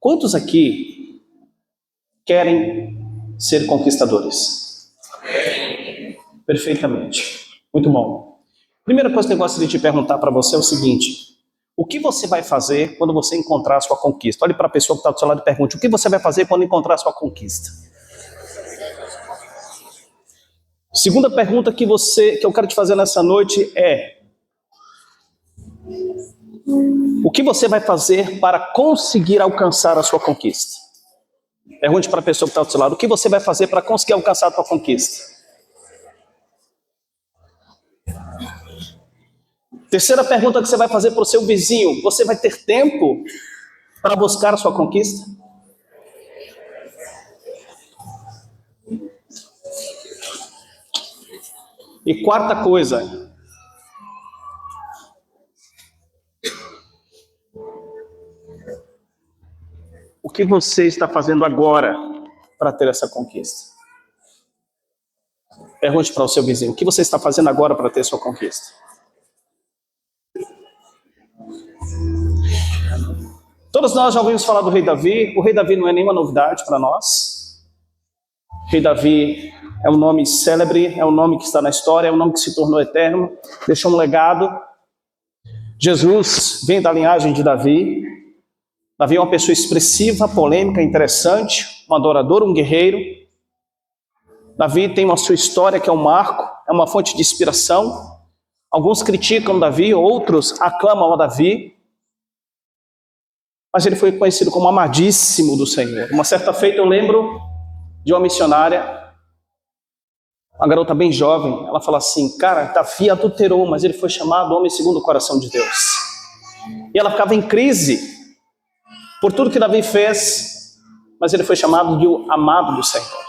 Quantos aqui querem ser conquistadores? Perfeitamente. Muito bom. Primeira coisa que eu gostaria de perguntar para você é o seguinte: o que você vai fazer quando você encontrar a sua conquista? Olhe para a pessoa que está do seu lado e pergunte: o que você vai fazer quando encontrar a sua conquista? Segunda pergunta que eu quero te fazer nessa noite é: o que você vai fazer para conseguir alcançar a sua conquista? Pergunte para a pessoa que está do seu lado: o que você vai fazer para conseguir alcançar a sua conquista? Terceira pergunta que você vai fazer para o seu vizinho: você vai ter tempo para buscar a sua conquista? E quarta coisa: o que você está fazendo agora para ter essa conquista? Pergunte para o seu vizinho: o que você está fazendo agora para ter sua conquista? Todos nós já ouvimos falar do rei Davi. O rei Davi não é nenhuma novidade para nós. O rei Davi é um nome célebre, é um nome que está na história, é um nome que se tornou eterno, deixou um legado. Jesus vem da linhagem de Davi. Davi é uma pessoa expressiva, polêmica, interessante, um adorador, um guerreiro. Davi tem uma sua história que é um marco, é uma fonte de inspiração. Alguns criticam Davi, outros aclamam a Davi. Mas ele foi conhecido como amadíssimo do Senhor. Uma certa feita eu lembro de uma missionária, uma garota bem jovem. Ela fala assim: cara, Davi adulterou, mas ele foi chamado homem segundo o coração de Deus. E ela ficava em crise por tudo que Davi fez, mas ele foi chamado de o amado do Senhor.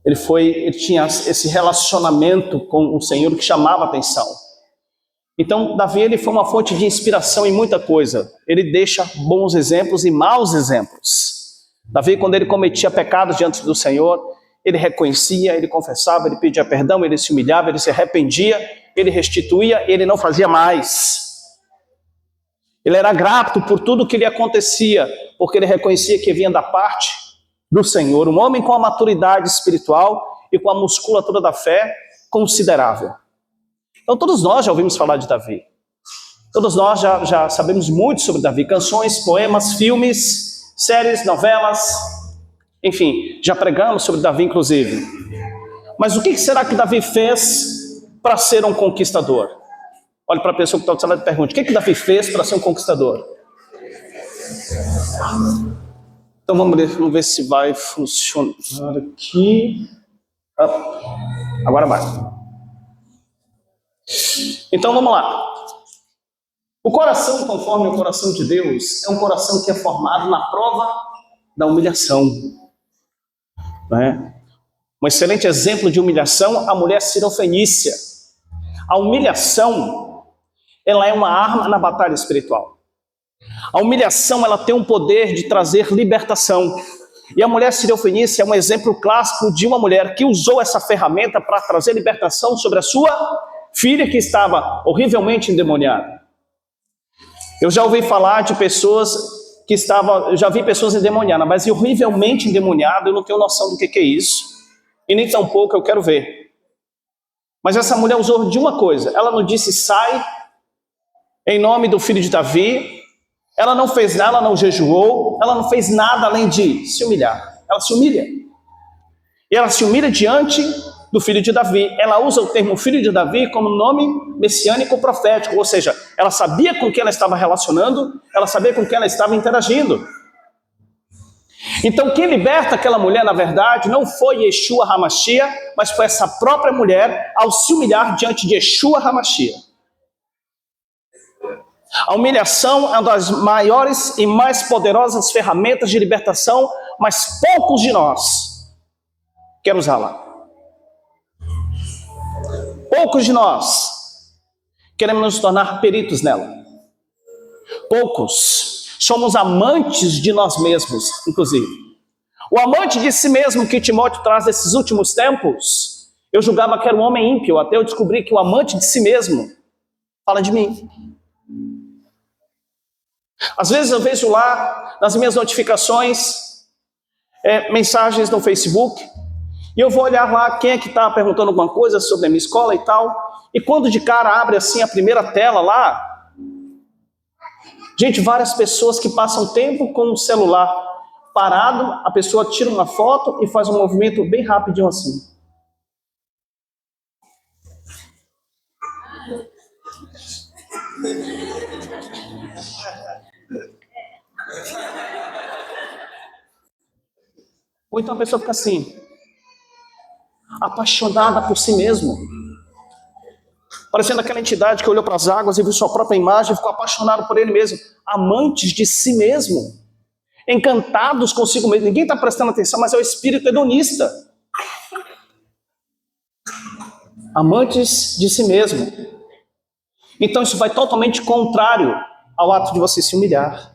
Ele tinha esse relacionamento com o Senhor que chamava a atenção. Então, Davi, ele foi uma fonte de inspiração em muita coisa. Ele deixa bons exemplos e maus exemplos. Davi, quando ele cometia pecados diante do Senhor, ele reconhecia, ele confessava, ele pedia perdão, ele se humilhava, ele se arrependia, ele restituía, ele não fazia mais. Ele era grato por tudo que lhe acontecia, porque ele reconhecia que vinha da parte do Senhor. Um homem com a maturidade espiritual e com a musculatura da fé considerável. Então todos nós já ouvimos falar de Davi. Todos nós já sabemos muito sobre Davi. Canções, poemas, filmes, séries, novelas. Enfim, já pregamos sobre Davi inclusive. Mas o que será que Davi fez para ser um conquistador? Olhe para a pessoa que está do seu lado e pergunte: o que Davi fez para ser um conquistador? Então vamos ver se vai funcionar aqui. Agora vai. Então vamos lá. O coração, conforme o coração de Deus, é um coração que é formado na prova da humilhação. Né? Um excelente exemplo de humilhação, a mulher cirofenícia. A humilhação, ela é uma arma na batalha espiritual. A humilhação, ela tem um poder de trazer libertação. E a mulher cirofenícia é um exemplo clássico de uma mulher que usou essa ferramenta para trazer libertação sobre a sua filha que estava horrivelmente endemoniada. Eu já ouvi falar de pessoas que estavam, já vi pessoas endemoniadas, mas horrivelmente endemoniadas, eu não tenho noção do que é isso, e nem tampouco eu quero ver. Mas essa mulher usou de uma coisa: ela não disse sai em nome do filho de Davi, ela não fez nada, ela não jejuou, ela não fez nada além de se humilhar. Ela se humilha. E ela se humilha diante do filho de Davi. Ela usa o termo filho de Davi como nome messiânico profético, ou seja, ela sabia com quem ela estava relacionando, ela sabia com quem ela estava interagindo. Então quem liberta aquela mulher, na verdade, não foi Yeshua HaMashiach, mas foi essa própria mulher ao se humilhar diante de Yeshua HaMashiach. A humilhação é uma das maiores e mais poderosas ferramentas de libertação, mas poucos de nós querem usá-la. Poucos de nós queremos nos tornar peritos nela. Poucos somos amantes de nós mesmos, inclusive. O amante de si mesmo que Timóteo traz desses últimos tempos, eu julgava que era um homem ímpio, até eu descobri que o amante de si mesmo fala de mim. Às vezes eu vejo lá nas minhas notificações, mensagens no Facebook, e eu vou olhar lá quem é que está perguntando alguma coisa sobre a minha escola e tal, e quando de cara abre assim a primeira tela lá, gente, várias pessoas que passam tempo com o celular parado, a pessoa tira uma foto e faz um movimento bem rapidinho assim. Ou então a pessoa fica assim, apaixonada por si mesmo, parecendo aquela entidade que olhou para as águas e viu sua própria imagem e ficou apaixonado por ele mesmo, amantes de si mesmo, encantados consigo mesmo. Ninguém está prestando atenção, mas é o espírito hedonista. Amantes de si mesmo. Então isso vai totalmente contrário ao ato de você se humilhar.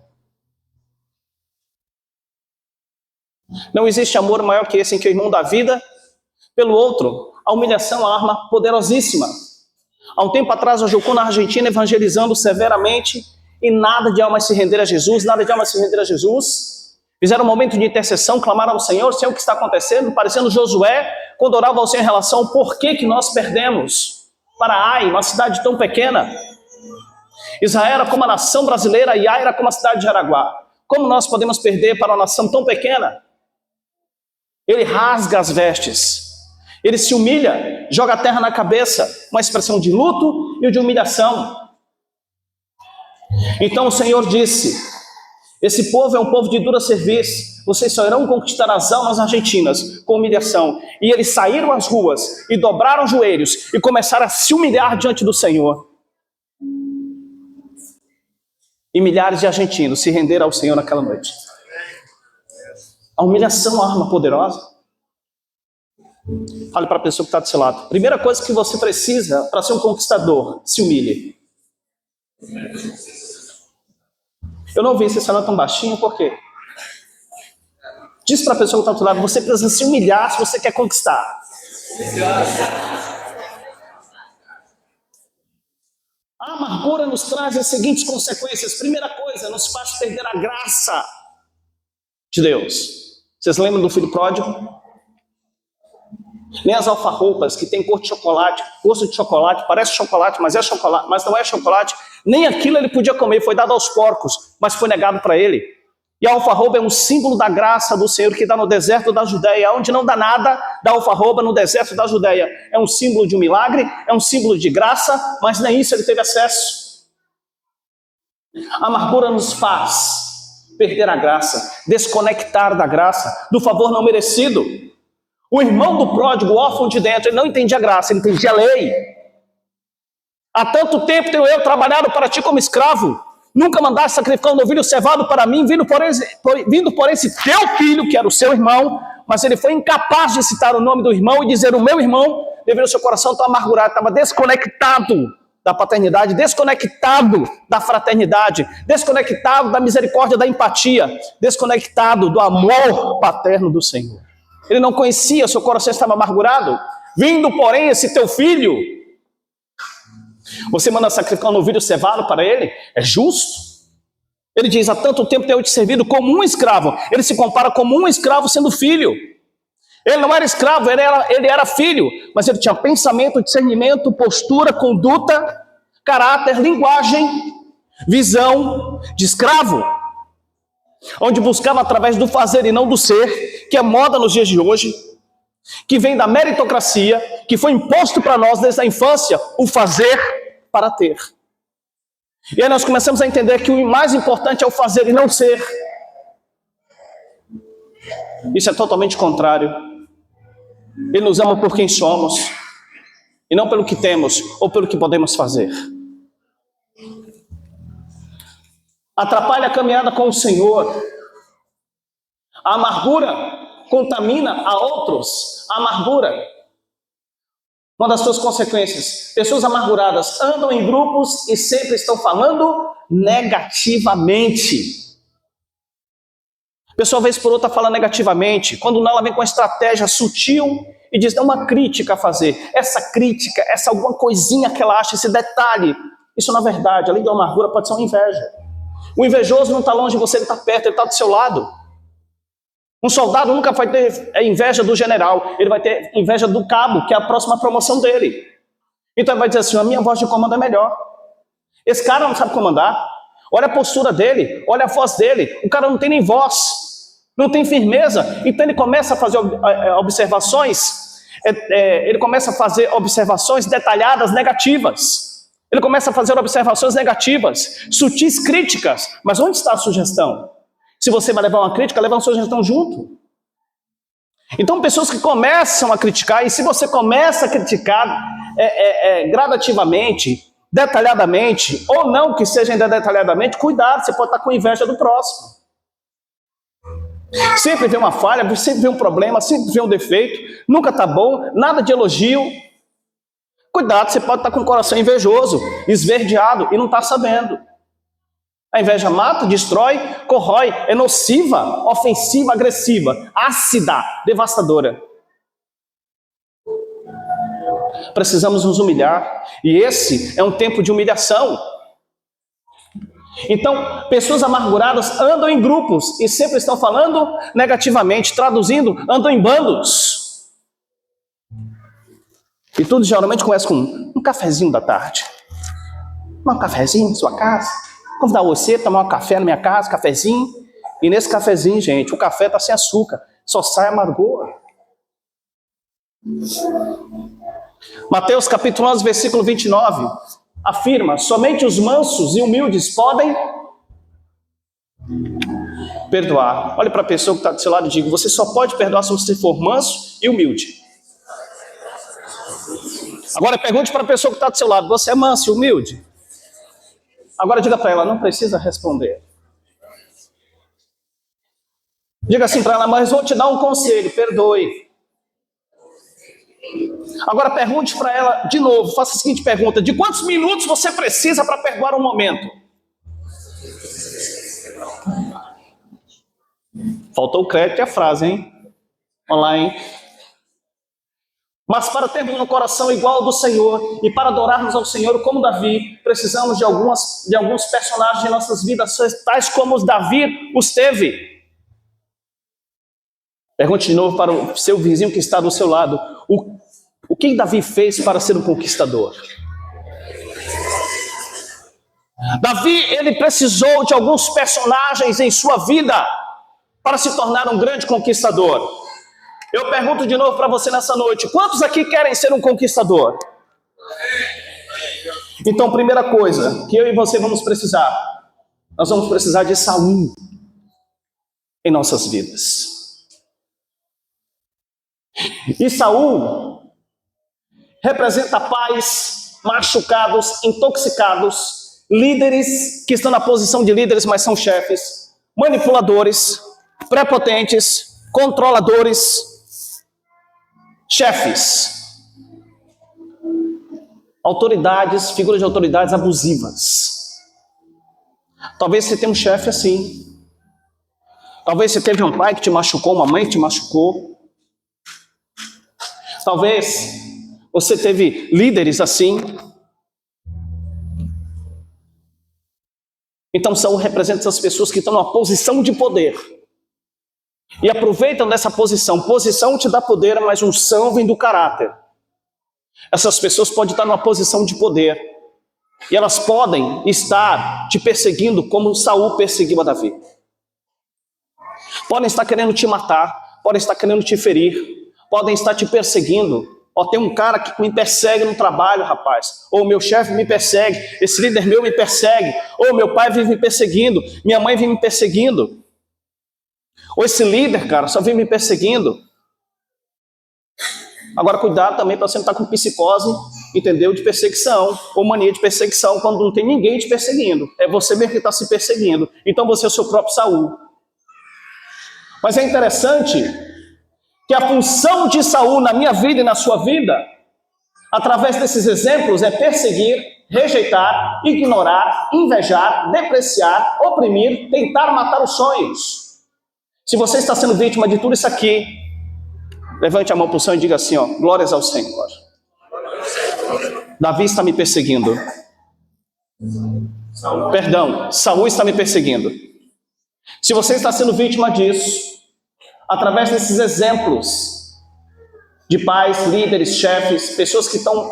Não existe amor maior que esse em que o irmão dá vida pelo outro. A humilhação é uma arma poderosíssima. Há um tempo atrás eu jogou na Argentina evangelizando severamente e nada de almas se render a Jesus, nada de almas se render a Jesus. Fizeram um momento de intercessão, clamaram ao Senhor, Senhor, o que está acontecendo? Parecendo Josué, quando orava ao Senhor em relação ao porquê que nós perdemos para Ai, uma cidade tão pequena. Israel era como a nação brasileira e Ai era como a cidade de Jaraguá. Como nós podemos perder para uma nação tão pequena? Ele rasga as vestes, ele se humilha, joga a terra na cabeça, uma expressão de luto e de humilhação. Então o Senhor disse, esse povo é um povo de dura serviço, vocês só irão conquistar as almas argentinas com humilhação. E eles saíram às ruas e dobraram os joelhos e começaram a se humilhar diante do Senhor. E milhares de argentinos se renderam ao Senhor naquela noite. A humilhação é uma arma poderosa. Fale para a pessoa que está do seu lado. Primeira coisa que você precisa para ser um conquistador, se humilhe. Eu não ouvi, você falando tão baixinho, por quê? Diz para a pessoa que está do seu lado, você precisa se humilhar se você quer conquistar. A amargura nos traz as seguintes consequências. Primeira coisa, nos faz perder a graça de Deus. Vocês lembram do filho pródigo? Nem as alfarropas que tem cor de chocolate, gosto de chocolate, parece chocolate, mas não é chocolate, nem aquilo ele podia comer, foi dado aos porcos, mas foi negado para ele. E a alfarroba é um símbolo da graça do Senhor que dá no deserto da Judéia, onde não dá nada, da alfarroba no deserto da Judéia. É um símbolo de um milagre, é um símbolo de graça, mas nem isso ele teve acesso. A amargura nos faz perder a graça, desconectar da graça, do favor não merecido. O irmão do pródigo, o órfão de dentro, ele não entendia a graça, ele entendia a lei. Há tanto tempo tenho eu trabalhado para ti como escravo, nunca mandaste sacrificar um novilho cevado para mim, vindo por esse teu filho, que era o seu irmão, mas ele foi incapaz de citar o nome do irmão e dizer o meu irmão, devido ao seu coração tão amargurado, estava desconectado da paternidade, desconectado da fraternidade, desconectado da misericórdia, da empatia, desconectado do amor paterno do Senhor. Ele não conhecia, seu coração estava amargurado. Vindo, porém, esse teu filho, você manda sacrificar um novilho cevado para ele? É justo? Ele diz, há tanto tempo tenho te servido como um escravo. Ele se compara como um escravo sendo filho. Ele não era escravo, ele era filho, mas ele tinha pensamento, discernimento, postura, conduta, caráter, linguagem, visão de escravo, onde buscava através do fazer e não do ser, que é moda nos dias de hoje, que vem da meritocracia, que foi imposto para nós desde a infância, o fazer para ter. E aí nós começamos a entender que o mais importante é o fazer e não ser. Isso é totalmente contrário. Ele nos ama por quem somos, e não pelo que temos, ou pelo que podemos fazer. Atrapalha a caminhada com o Senhor. A amargura contamina a outros. A amargura, uma das suas consequências. Pessoas amarguradas andam em grupos e sempre estão falando negativamente. A pessoa, vez por outra, fala negativamente. Quando não, ela vem com uma estratégia sutil e diz, é uma crítica a fazer. Essa crítica, alguma coisinha que ela acha, esse detalhe, isso na verdade, além da amargura, pode ser uma inveja. O invejoso não está longe de você, ele está perto, ele está do seu lado. Um soldado nunca vai ter inveja do general, ele vai ter inveja do cabo, que é a próxima promoção dele. Então ele vai dizer assim, a minha voz de comando é melhor. Esse cara não sabe comandar. Olha a postura dele, olha a voz dele. O cara não tem nem voz, não tem firmeza. Então ele começa a fazer observações, ele começa a fazer observações detalhadas, negativas. Ele começa a fazer observações negativas, sutis críticas. Mas onde está a sugestão? Se você vai levar uma crítica, leva uma sugestão junto. Então, pessoas que começam a criticar, e se você começa a criticar gradativamente, detalhadamente, ou não que seja ainda detalhadamente, cuidado, você pode estar com inveja do próximo. Sempre vê uma falha, sempre vê um problema, sempre vê um defeito, nunca está bom, nada de elogio. Cuidado, você pode estar com o coração invejoso, esverdeado, e não está sabendo. A inveja mata, destrói, corrói, é nociva, ofensiva, agressiva, ácida, devastadora. Precisamos nos humilhar, e esse é um tempo de humilhação. Então, pessoas amarguradas andam em grupos e sempre estão falando negativamente, traduzindo, andam em bandos. E tudo geralmente começa com um cafezinho da tarde. Um cafezinho em sua casa. Convidar você a tomar um café na minha casa, cafezinho. E nesse cafezinho, gente, o café está sem açúcar, só sai amargor. Mateus capítulo 11, versículo 29, afirma, somente os mansos e humildes podem perdoar. Olha para a pessoa que está do seu lado e diga, você só pode perdoar se você for manso e humilde. Agora pergunte para a pessoa que está do seu lado, você é manso e humilde? Agora diga para ela, não precisa responder. Diga assim para ela, mas vou te dar um conselho, perdoe. Agora pergunte para ela de novo, faça a seguinte pergunta, de quantos minutos você precisa para perdoar um momento? Faltou o crédito e a frase, hein? Olha lá, hein? Mas para termos um coração igual ao do Senhor e para adorarmos ao Senhor como Davi, precisamos de alguns personagens de nossas vidas, tais como Davi os teve. Pergunte de novo para o seu vizinho que está do seu lado, o que Davi fez para ser um conquistador? Davi, ele precisou de alguns personagens em sua vida para se tornar um grande conquistador. Eu pergunto de novo para você nessa noite, quantos aqui querem ser um conquistador? Então, primeira coisa que eu e você vamos precisar, nós vamos precisar de Saul em nossas vidas. E Saul representa pais machucados, intoxicados, líderes que estão na posição de líderes, mas são chefes, manipuladores, prepotentes, controladores, chefes, autoridades, figuras de autoridades abusivas. Talvez você tenha um chefe assim. Talvez você teve um pai que te machucou, uma mãe que te machucou. Talvez você teve líderes assim. Então Saul representa essas pessoas que estão numa posição de poder. E aproveitam dessa posição. Posição te dá poder, mas unção vem do caráter. Essas pessoas podem estar numa posição de poder. E elas podem estar te perseguindo como Saul perseguiu a Davi. Podem estar querendo te matar. Podem estar querendo te ferir. Podem estar te perseguindo. Tem um cara que me persegue no trabalho, rapaz. Ou meu chefe me persegue. Esse líder meu me persegue. Ou meu pai vive me perseguindo. Minha mãe vive me perseguindo. Ou esse líder, cara, só vive me perseguindo. Agora, cuidado também para você não estar com psicose, entendeu? De perseguição, ou mania de perseguição, quando não tem ninguém te perseguindo. É você mesmo que está se perseguindo. Então você é o seu próprio Saul. Mas é interessante que a função de Saul na minha vida e na sua vida, através desses exemplos, é perseguir, rejeitar, ignorar, invejar, depreciar, oprimir, tentar matar os sonhos. Se você está sendo vítima de tudo isso aqui, levante a mão para o céu e diga assim, glórias ao Senhor. Davi está me perseguindo. Perdão, Saul está me perseguindo. Se você está sendo vítima disso, através desses exemplos de pais, líderes, chefes, pessoas que estão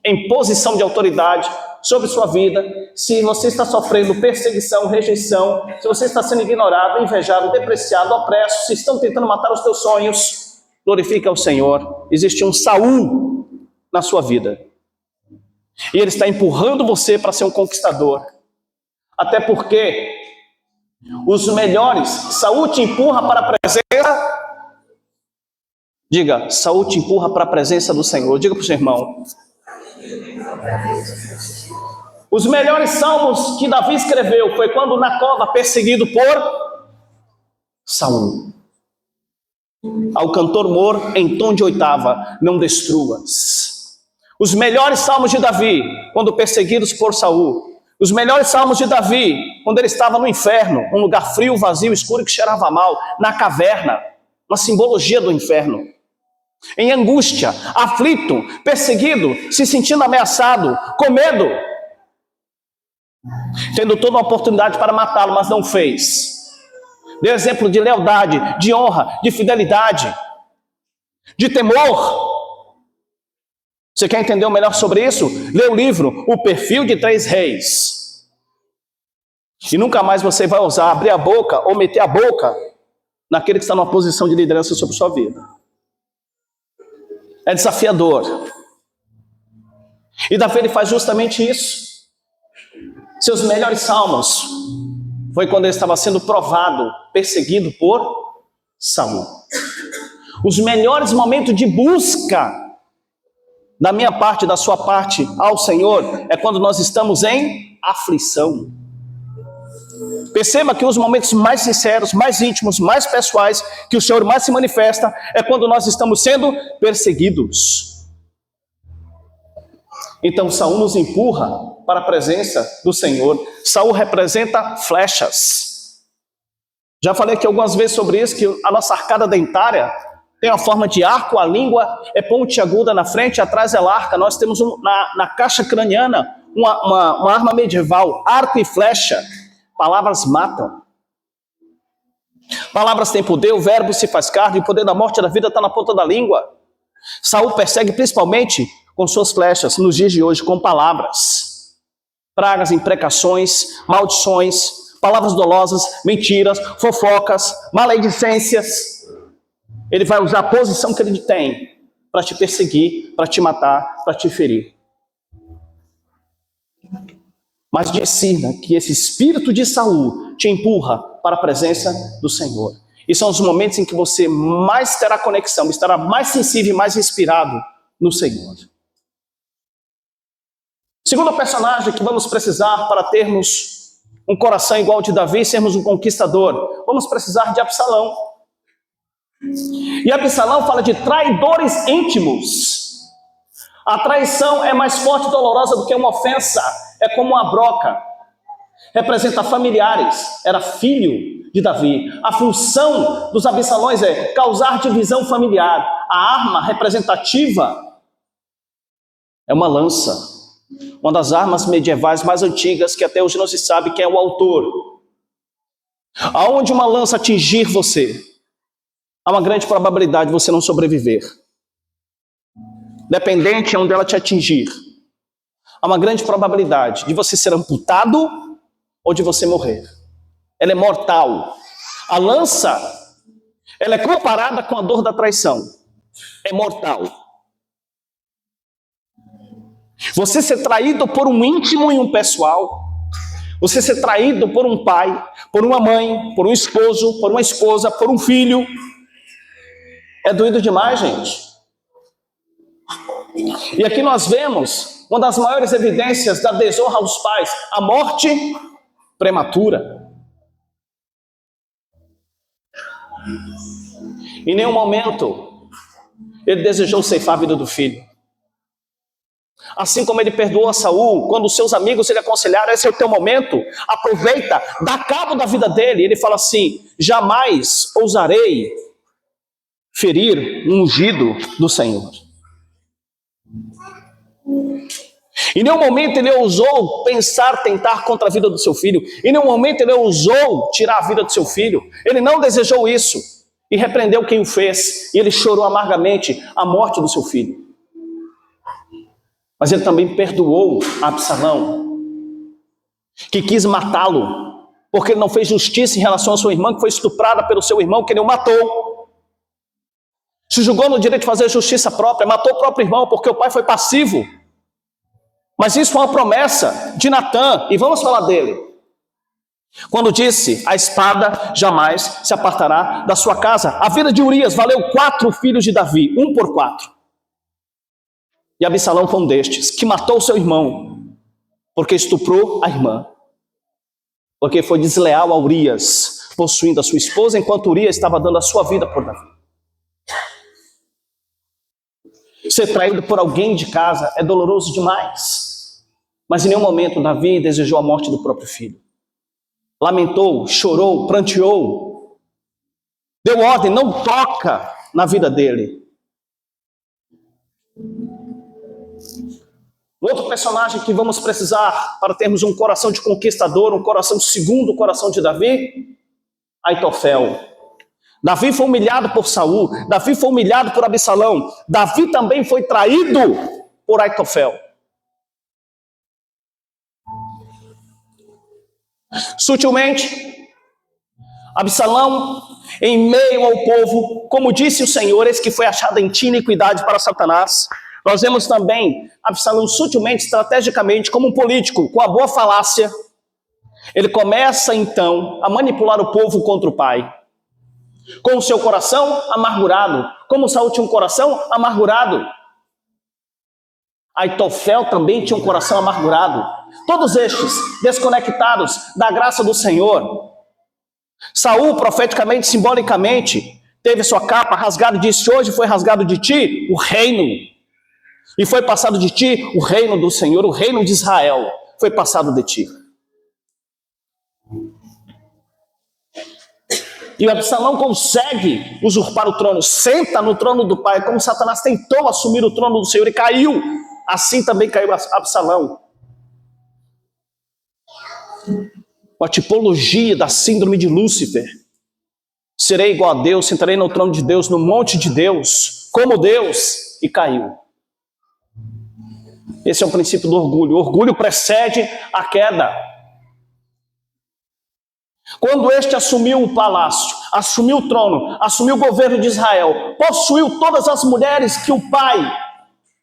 em posição de autoridade sobre sua vida, se você está sofrendo perseguição, rejeição, se você está sendo ignorado, invejado, depreciado, opresso, se estão tentando matar os teus sonhos, glorifique ao Senhor. Existe um Saul na sua vida. E ele está empurrando você para ser um conquistador. Até porque os melhores, Saul te empurra para a presença. Diga, Saul te empurra para a presença do Senhor. Diga para o seu irmão. Os melhores salmos que Davi escreveu foi quando na cova, perseguido por Saul. Ao cantor mor em tom de oitava, não destruas. Os melhores salmos de Davi, quando perseguidos por Saul. Os melhores salmos de Davi, quando ele estava no inferno, um lugar frio, vazio, escuro, que cheirava mal, na caverna, uma simbologia do inferno. Em angústia, aflito, perseguido, se sentindo ameaçado, com medo, tendo toda uma oportunidade para matá-lo, mas não fez. Deu exemplo de lealdade, de honra, de fidelidade, de temor. Você quer entender melhor sobre isso? Lê o livro O Perfil de Três Reis. E nunca mais você vai ousar abrir a boca ou meter a boca naquele que está numa posição de liderança sobre sua vida. É desafiador. E Davi ele faz justamente isso. Seus melhores salmos foi quando ele estava sendo provado, perseguido por Saul. Os melhores momentos de busca da minha parte, da sua parte ao Senhor, é quando nós estamos em aflição. Perceba que os momentos mais sinceros, mais íntimos, mais pessoais, que o Senhor mais se manifesta, é quando nós estamos sendo perseguidos. Então Saul nos empurra para a presença do Senhor. Saul representa flechas. Já falei aqui algumas vezes sobre isso, que a nossa arcada dentária tem a forma de arco, a língua é pontiaguda na frente, atrás é larga. Nós temos na caixa craniana uma arma medieval, arco e flecha. Palavras matam. Palavras têm poder, o verbo se faz carne, o poder da morte e da vida está na ponta da língua. Saul persegue principalmente com suas flechas, nos dias de hoje, com palavras. Pragas, imprecações, maldições, palavras dolosas, mentiras, fofocas, maledicências. Ele vai usar a posição que ele tem para te perseguir, para te matar, para te ferir. Mas discerna que esse espírito de Saul te empurra para a presença do Senhor. E são os momentos em que você mais terá conexão, estará mais sensível e mais inspirado no Senhor. Segundo personagem que vamos precisar para termos um coração igual ao de Davi, sermos um conquistador, vamos precisar de Absalão. E Absalão fala de traidores íntimos. A traição é mais forte e dolorosa do que uma ofensa. É como uma broca. Representa familiares. Era filho de Davi. A função dos Absalões é causar divisão familiar. A arma representativa é uma lança. Uma das armas medievais mais antigas que até hoje não se sabe quem é o autor. Aonde uma lança atingir você, há uma grande probabilidade de você não sobreviver. Dependente de onde ela te atingir, há uma grande probabilidade de você ser amputado ou de você morrer. Ela é mortal. A lança, ela é comparada com a dor da traição. É mortal. Você ser traído por um íntimo e um pessoal, você ser traído por um pai, por uma mãe, por um esposo, por uma esposa, por um filho, é doído demais, gente. E aqui nós vemos uma das maiores evidências da desonra aos pais, a morte prematura. Em nenhum momento ele desejou ceifar a vida do filho. Assim como ele perdoou a Saul, quando os seus amigos lhe aconselharam, esse é o teu momento, aproveita, dá cabo da vida dele. Ele fala assim: jamais ousarei ferir um ungido do Senhor. Em nenhum momento ele ousou pensar, tentar contra a vida do seu filho. Em nenhum momento ele ousou tirar a vida do seu filho. Ele não desejou isso. E repreendeu quem o fez. E ele chorou amargamente a morte do seu filho. Mas ele também perdoou Absalão, que quis matá-lo, porque ele não fez justiça em relação à sua irmã, que foi estuprada pelo seu irmão, que ele o matou. Se julgou no direito de fazer justiça própria, matou o próprio irmão, porque o pai foi passivo. Mas isso foi uma promessa de Natã, e vamos falar dele. Quando disse, a espada jamais se apartará da sua casa. A vida de Urias valeu 4 filhos de Davi, 1 por 4. E Absalão foi um destes, que matou seu irmão, porque estuprou a irmã. Porque foi desleal a Urias, possuindo a sua esposa, enquanto Urias estava dando a sua vida por Davi. Ser traído por alguém de casa é doloroso demais. Mas em nenhum momento Davi desejou a morte do próprio filho. Lamentou, chorou, pranteou. Deu ordem, não toca na vida dele. Outro personagem que vamos precisar para termos um coração de conquistador, um coração segundo o coração de Davi, Aitofel. Davi foi humilhado por Saul, Davi foi humilhado por Absalão, Davi também foi traído por Aitofel. Sutilmente, Absalão, em meio ao povo, como disse o Senhor, eis que foi achada em ti iniquidade para Satanás. Nós vemos também Absalão sutilmente, estrategicamente, como um político, com a boa falácia. Ele começa então a manipular o povo contra o pai. Com o seu coração amargurado. Como Saul tinha um coração amargurado, Aitofel também tinha um coração amargurado. Todos estes desconectados da graça do Senhor. Saul, profeticamente, simbolicamente, teve sua capa rasgada e disse: hoje foi rasgado de ti o reino. E foi passado de ti o reino do Senhor, o reino de Israel. Foi passado de ti. E Absalão consegue usurpar o trono, senta no trono do pai, como Satanás tentou assumir o trono do Senhor e caiu. Assim também caiu Absalão. Uma tipologia da síndrome de Lúcifer. Serei igual a Deus, sentarei no trono de Deus, no monte de Deus, como Deus, e caiu. Esse é o princípio do orgulho. O orgulho precede a queda. Quando este assumiu o palácio, assumiu o trono, assumiu o governo de Israel, possuiu todas as mulheres que o pai,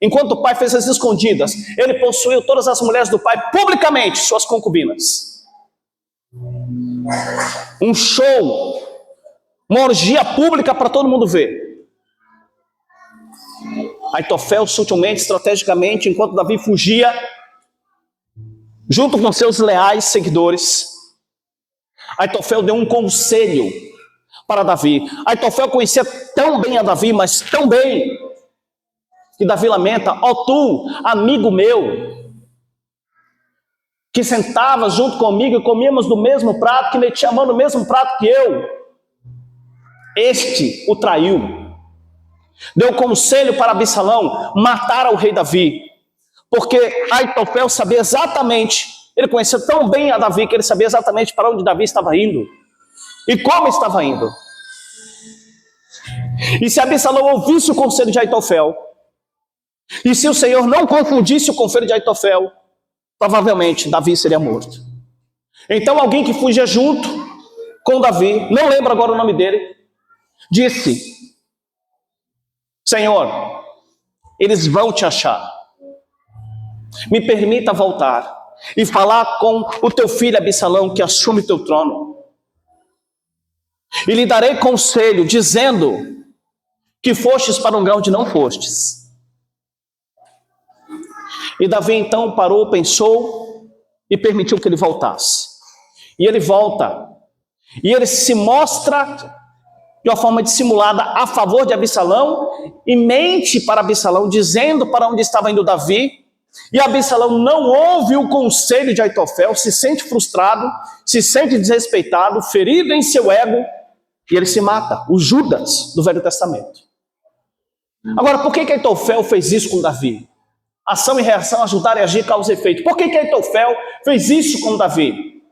enquanto o pai fez as escondidas, ele possuiu todas as mulheres do pai publicamente, suas concubinas. Um show, uma orgia pública para todo mundo ver. Aitofel, sutilmente, estrategicamente, enquanto Davi fugia, junto com seus leais seguidores, Aitofel deu um conselho para Davi. Aitofel conhecia tão bem a Davi, mas tão bem, que Davi lamenta: ó tu, amigo meu, que sentava junto comigo e comíamos do mesmo prato, que metia a mão no mesmo prato que eu, este o traiu. Deu conselho para Absalão matar o rei Davi, porque Aitofel sabia exatamente, ele conhecia tão bem a Davi, que ele sabia exatamente para onde Davi estava indo e como estava indo. E se Absalão ouvisse o conselho de Aitofel, e se o Senhor não confundisse o conselho de Aitofel, provavelmente Davi seria morto. Então alguém que fugia junto com Davi, não lembro agora o nome dele, disse: Senhor, eles vão te achar. Me permita voltar e falar com o teu filho Absalão, que assume o teu trono. E lhe darei conselho, dizendo que fostes para um lugar onde não fostes. E Davi então parou, pensou e permitiu que ele voltasse. E ele volta. E ele se mostra de uma forma dissimulada a favor de Absalão e mente para Absalão, dizendo para onde estava indo Davi. E Absalão não ouve o conselho de Aitofel, se sente frustrado, se sente desrespeitado, ferido em seu ego, e ele se mata, o Judas do Velho Testamento. Agora, por que Aitofel fez isso com Davi? Ação e reação, ajudar e agir, causa e efeito. Por que Aitofel fez isso com Davi?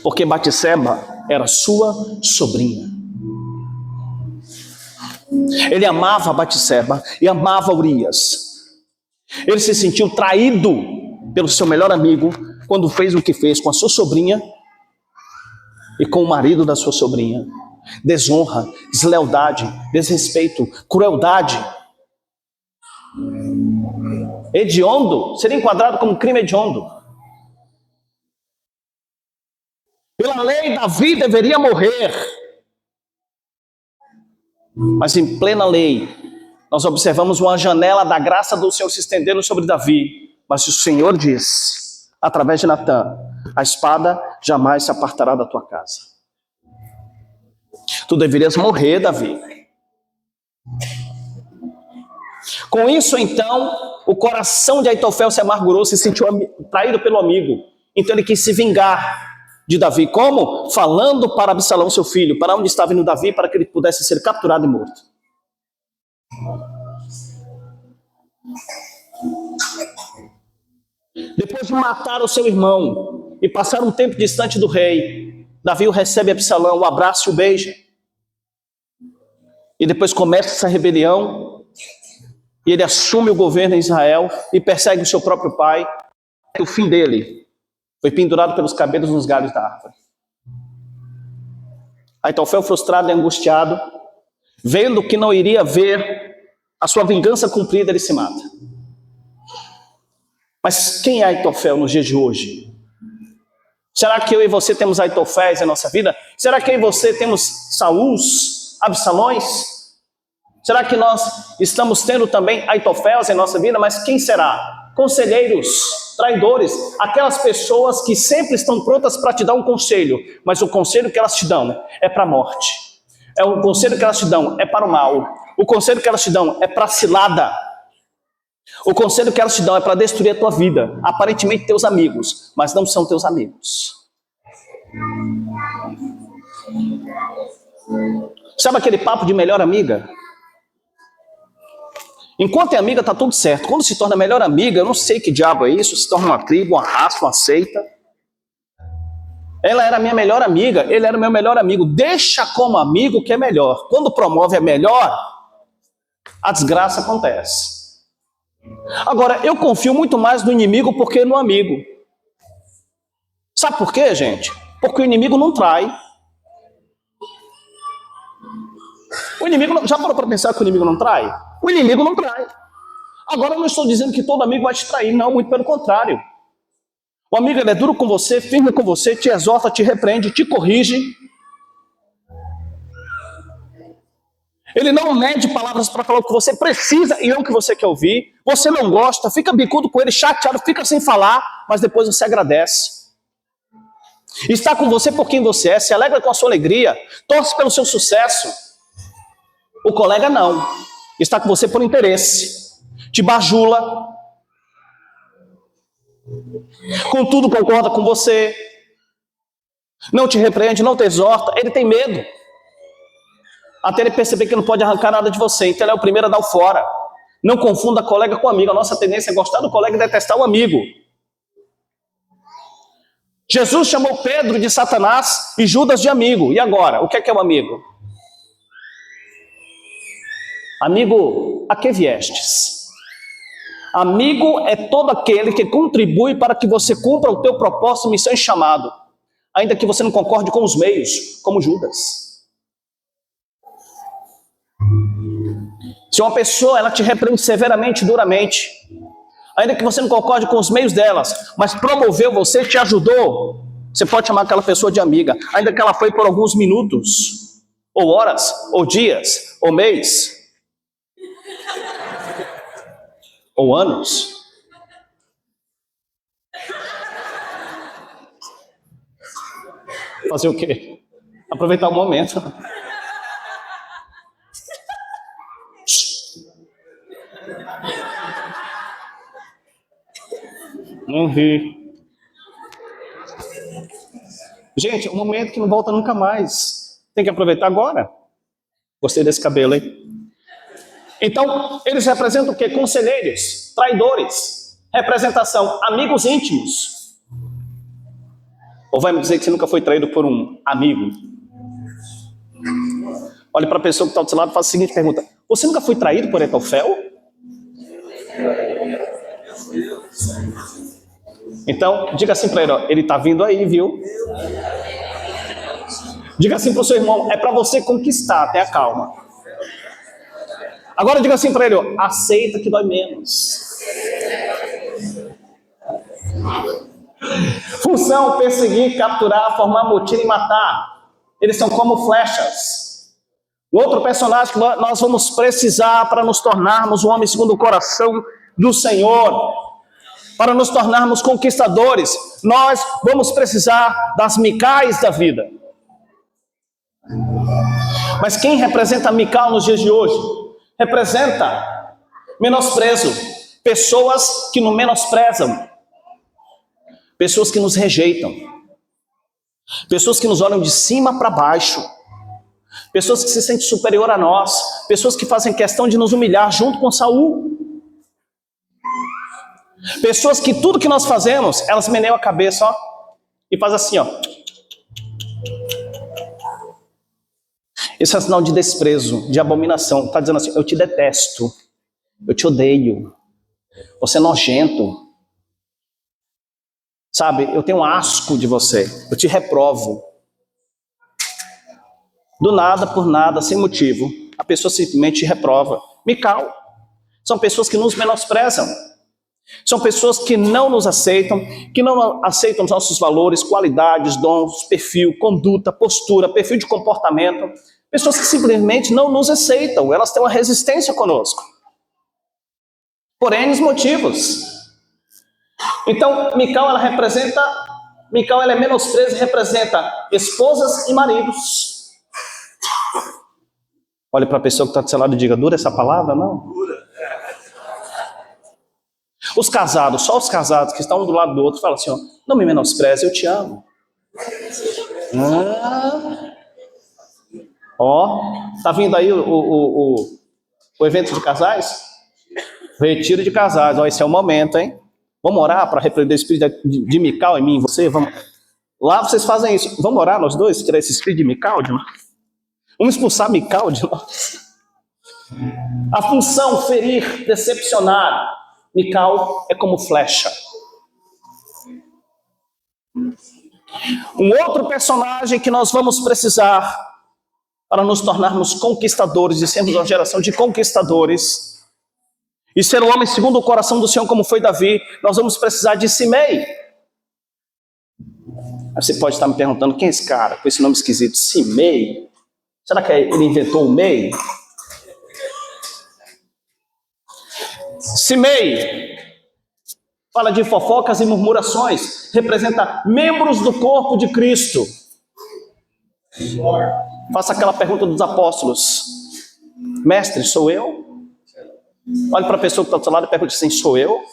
Porque Batseba era sua sobrinha. Ele amava Batseba e amava Urias. Ele se sentiu traído pelo seu melhor amigo quando fez o que fez com a sua sobrinha e com o marido da sua sobrinha. Desonra, deslealdade, desrespeito, crueldade. Hediondo seria enquadrado como crime hediondo. Pela lei, Davi deveria morrer. Mas em plena lei, nós observamos uma janela da graça do Senhor se estendendo sobre Davi. Mas o Senhor diz, através de Natã, a espada jamais se apartará da tua casa. Tu deverias morrer, Davi. Com isso, então, o coração de Aitofel se amargurou, se sentiu traído pelo amigo. Então ele quis se vingar de Davi. Como? Falando para Absalão, seu filho, para onde estava indo Davi, para que ele pudesse ser capturado e morto. Depois de matar o seu irmão e passar um tempo distante do rei, Davi o recebe Absalão, o abraça e o beija. E depois começa essa rebelião, e ele assume o governo em Israel e persegue o seu próprio pai. O fim dele foi pendurado pelos cabelos nos galhos da árvore. Aitofel, frustrado e angustiado, vendo que não iria ver a sua vingança cumprida, ele se mata. Mas quem é Aitofel nos dias de hoje? Será que eu e você temos Aitoféis em nossa vida? Será que eu e você temos Saúls, Absalões? Será que nós estamos tendo também Aitoféis em nossa vida? Mas quem será? Conselheiros, traidores, aquelas pessoas que sempre estão prontas para te dar um conselho, mas o conselho que elas te dão é para a morte. O conselho que elas te dão é para o mal. O conselho que elas te dão é para a cilada. O conselho que elas te dão é para destruir a tua vida. Aparentemente teus amigos, mas não são teus amigos. Sabe aquele papo de melhor amiga? Enquanto é amiga, tá tudo certo. Quando se torna melhor amiga, eu não sei que diabo é isso, se torna uma tribo, uma raça, uma seita. Ela era minha melhor amiga, ele era meu melhor amigo. Deixa como amigo que é melhor. Quando promove a melhor, a desgraça acontece. Agora, eu confio muito mais no inimigo porque no amigo. Sabe por quê, gente? Porque o inimigo não trai. O inimigo não... Já parou para pensar que o inimigo não trai? O inimigo não trai. Agora, eu não estou dizendo que todo amigo vai te trair, não, muito pelo contrário. O amigo ele é duro com você, firme com você, te exorta, te repreende, te corrige. Ele não mede palavras para falar o que você precisa e não o que você quer ouvir. Você não gosta, fica bicudo com ele, chateado, fica sem falar, mas depois você agradece. Está com você por quem você é, se alegra com a sua alegria, torce pelo seu sucesso. O colega não. Está com você por interesse. Te bajula. Contudo, concorda com você. Não te repreende, não te exorta. Ele tem medo. Até ele perceber que não pode arrancar nada de você. Então ele é o primeiro a dar o fora. Não confunda colega com amigo. A nossa tendência é gostar do colega e detestar o amigo. Jesus chamou Pedro de Satanás e Judas de amigo. E agora? O que é um amigo? Amigo, a que viestes? Amigo é todo aquele que contribui para que você cumpra o teu propósito, missão e chamado. Ainda que você não concorde com os meios, como Judas. Se uma pessoa ela te repreende severamente, duramente, ainda que você não concorde com os meios delas, mas promoveu você, te ajudou, você pode chamar aquela pessoa de amiga, ainda que ela foi por alguns minutos, ou horas, ou dias, ou mês, ou anos. Fazer o quê? Aproveitar o momento. Não ri. Gente, é um momento que não volta nunca mais. Tem que aproveitar agora. Gostei desse cabelo, hein? Então, eles representam o quê? Conselheiros. traidores. Representação, amigos íntimos. Ou vai me dizer que você nunca foi traído por um amigo? Olhe para a pessoa que está do seu lado e faz a seguinte pergunta: você nunca foi traído por Etofel? Então, diga assim para ele, ó, ele está vindo aí, viu? Diga assim para o seu irmão, é para você conquistar, tenha calma. Agora diga assim para ele, ó, aceita que dói menos. Função, perseguir, capturar, formar motim e matar. Eles são como flechas. O outro personagem que nós vamos precisar para nos tornarmos um homem segundo o coração do Senhor, para nos tornarmos conquistadores, nós vamos precisar das Micais da vida. Mas quem representa Mical nos dias de hoje? Representa menosprezo, pessoas que nos menosprezam, pessoas que nos rejeitam, pessoas que nos olham de cima para baixo, pessoas que se sentem superior a nós, pessoas que fazem questão de nos humilhar junto com Saul. Pessoas que tudo que nós fazemos, elas meneiam a cabeça, ó, e fazem assim, ó. Isso é sinal de desprezo, de abominação. Está dizendo assim, eu te detesto, eu te odeio, você é nojento. Sabe, eu tenho asco de você, eu te reprovo. Do nada, por nada, sem motivo, a pessoa simplesmente te reprova. Mical. São pessoas que nos menosprezam. São pessoas que não nos aceitam, que não aceitam os nossos valores, qualidades, dons, perfil, conduta, postura, perfil de comportamento. Pessoas que simplesmente não nos aceitam, elas têm uma resistência conosco. Por N motivos. Então, Mical, ela é menosprezo e representa esposas e maridos. Olhe para a pessoa que está do seu lado e diga, dura essa palavra? Não? Os casados, só os casados que estão um do lado do outro, falam assim, ó, não me menospreze, eu te amo. Tá vindo aí o evento de casais? O retiro de casais, ó, esse é o momento, hein? Vamos orar para repreender o espírito de Mical em mim e você? Vamos. Lá vocês fazem isso. Vamos orar nós dois, tirar esse espírito de Mical de nós? Vamos expulsar Mical de nós? A função, ferir, decepcionar. Mical é como flecha. Um outro personagem que nós vamos precisar para nos tornarmos conquistadores e sermos uma geração de conquistadores e ser um homem segundo o coração do Senhor como foi Davi, nós vamos precisar de Simei. Aí você pode estar me perguntando, quem é esse cara com esse nome esquisito? Simei? Será que ele inventou o MEI? Simei fala de fofocas e murmurações, representa membros do corpo de Cristo. Faça aquela pergunta dos apóstolos: mestre, sou eu? Olhe para a pessoa que está do seu lado e pergunte assim: sou eu?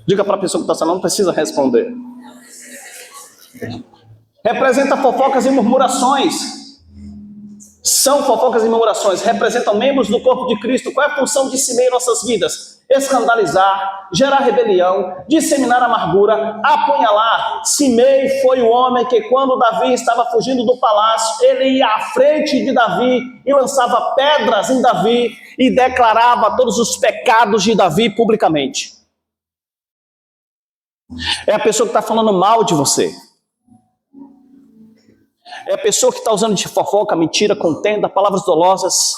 Diga para a pessoa que está do seu lado, não precisa responder. Representa fofocas e murmurações. São fofocas e murmurações, representam membros do corpo de Cristo. Qual é a função de Simei em nossas vidas? Escandalizar, gerar rebelião, disseminar amargura, apunhalar. Simei foi o homem que, quando Davi estava fugindo do palácio, ele ia à frente de Davi e lançava pedras em Davi e declarava todos os pecados de Davi publicamente. É a pessoa que está falando mal de você. É a pessoa que está usando de fofoca, mentira, contenda, palavras dolosas.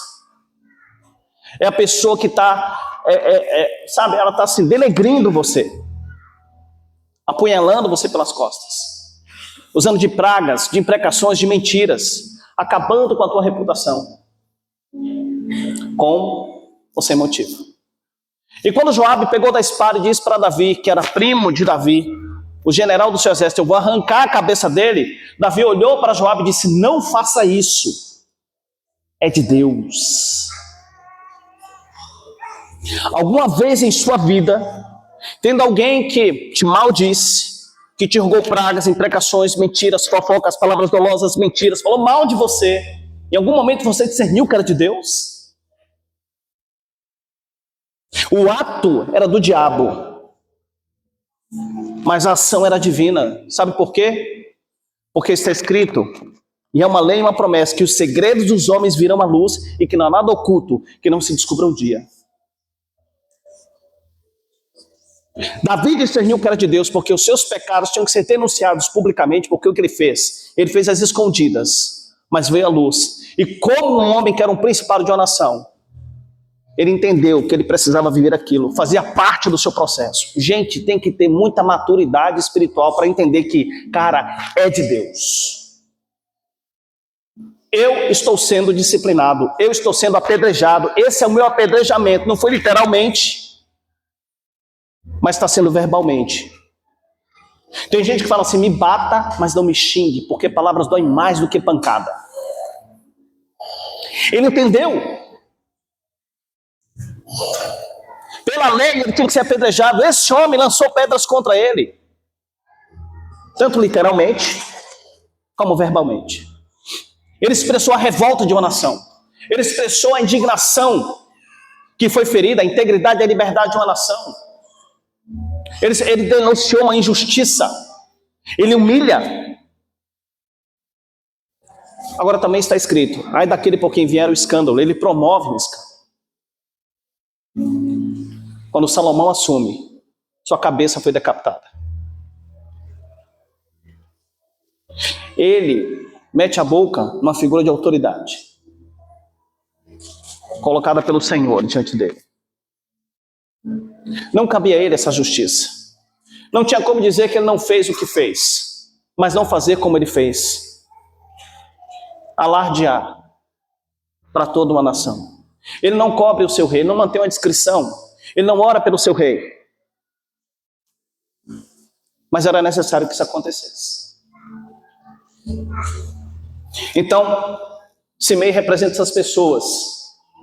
É a pessoa que está, sabe, ela está assim, denegrindo você. Apunhalando você pelas costas. Usando de pragas, de imprecações, de mentiras. Acabando com a tua reputação. Com ou sem motivo. E quando Joabe pegou da espada e disse para Davi, que era primo de Davi, o general do seu exército, eu vou arrancar a cabeça dele. Davi olhou para Joabe e disse, não faça isso. É de Deus. Alguma vez em sua vida, tendo alguém que te maldisse, que te rogou pragas, imprecações, mentiras, fofocas, palavras dolosas, mentiras, falou mal de você, em algum momento você discerniu que era de Deus? O ato era do diabo, mas a ação era divina. Sabe por quê? Porque está escrito, e é uma lei e uma promessa, que os segredos dos homens virão à luz e que não há nada oculto que não se descubra um dia. Davi discerniu que era de Deus, porque os seus pecados tinham que ser denunciados publicamente, porque o que ele fez? Ele fez às escondidas, mas veio à luz. E como um homem que era um principado de uma nação, ele entendeu que ele precisava viver aquilo, fazia parte do seu processo. Gente, tem que ter muita maturidade espiritual para entender que, cara, é de Deus. Eu estou sendo disciplinado, eu estou sendo apedrejado, esse é o meu apedrejamento, não foi literalmente, mas está sendo verbalmente. Tem gente que fala assim, me bata, mas não me xingue, porque palavras doem mais do que pancada. Ele entendeu. Pela lei ele tinha que ser apedrejado. Esse homem lançou pedras contra ele, tanto literalmente como verbalmente. Ele expressou a revolta de uma nação. Ele expressou a indignação que foi ferida, a integridade e a liberdade de uma nação. Ele denunciou uma injustiça. Ele humilha. Agora também está escrito, ai daquele por quem vier o escândalo. Ele promove o escândalo. Quando Salomão assume, sua cabeça foi decapitada. Ele mete a boca numa figura de autoridade, colocada pelo Senhor diante dele. Não cabia a ele essa justiça. Não tinha como dizer que ele não fez o que fez, mas não fazer como ele fez. Alardear para toda uma nação. Ele não cobre o seu rei, não mantém uma discrição. Ele não ora pelo seu rei. Mas era necessário que isso acontecesse. Então, Simei representa essas pessoas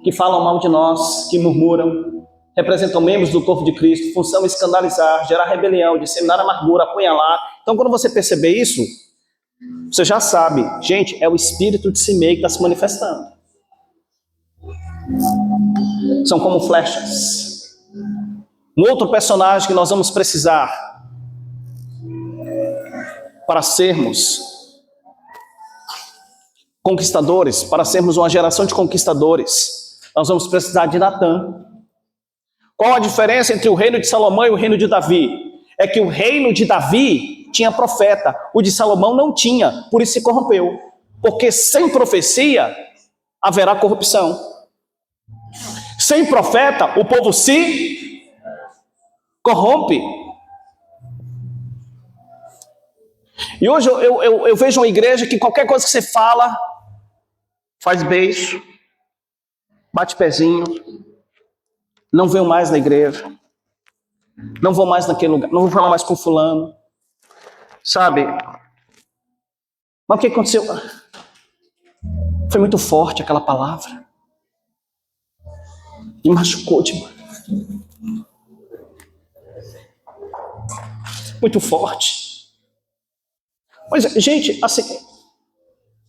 que falam mal de nós, que murmuram, representam membros do corpo de Cristo, função escandalizar, gerar rebelião, disseminar amargura, apunhalar. Então, quando você perceber isso, você já sabe, gente, é o espírito de Simei que está se manifestando. São como flechas. Um outro personagem que nós vamos precisar para sermos conquistadores, para sermos uma geração de conquistadores, nós vamos precisar de Natã. Qual a diferença entre o reino de Salomão e o reino de Davi? É que o reino de Davi tinha profeta, o de Salomão não tinha, por isso se corrompeu. Porque sem profecia haverá corrupção. Sem profeta, o povo se corrompe. E hoje eu vejo uma igreja que qualquer coisa que você fala, faz beijo, bate pezinho, não venho mais na igreja, não vou mais naquele lugar, não vou falar mais com fulano, sabe? Mas o que aconteceu? Foi muito forte aquela palavra, me machucou demais, muito forte. Mas, gente, assim,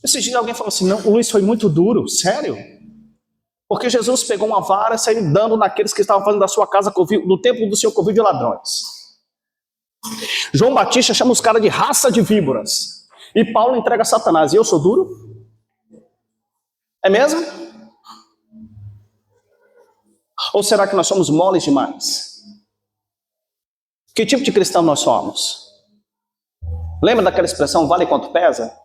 esse dia alguém falou assim, não, o Luiz foi muito duro, sério? Porque Jesus pegou uma vara e saiu dando naqueles que estavam fazendo da sua casa, no templo do Senhor, covil de ladrões. João Batista chama os caras de raça de víboras. E Paulo entrega a Satanás. E eu sou duro? É mesmo? Ou será que nós somos moles demais? Que tipo de cristão nós somos? Lembra daquela expressão, vale quanto pesa?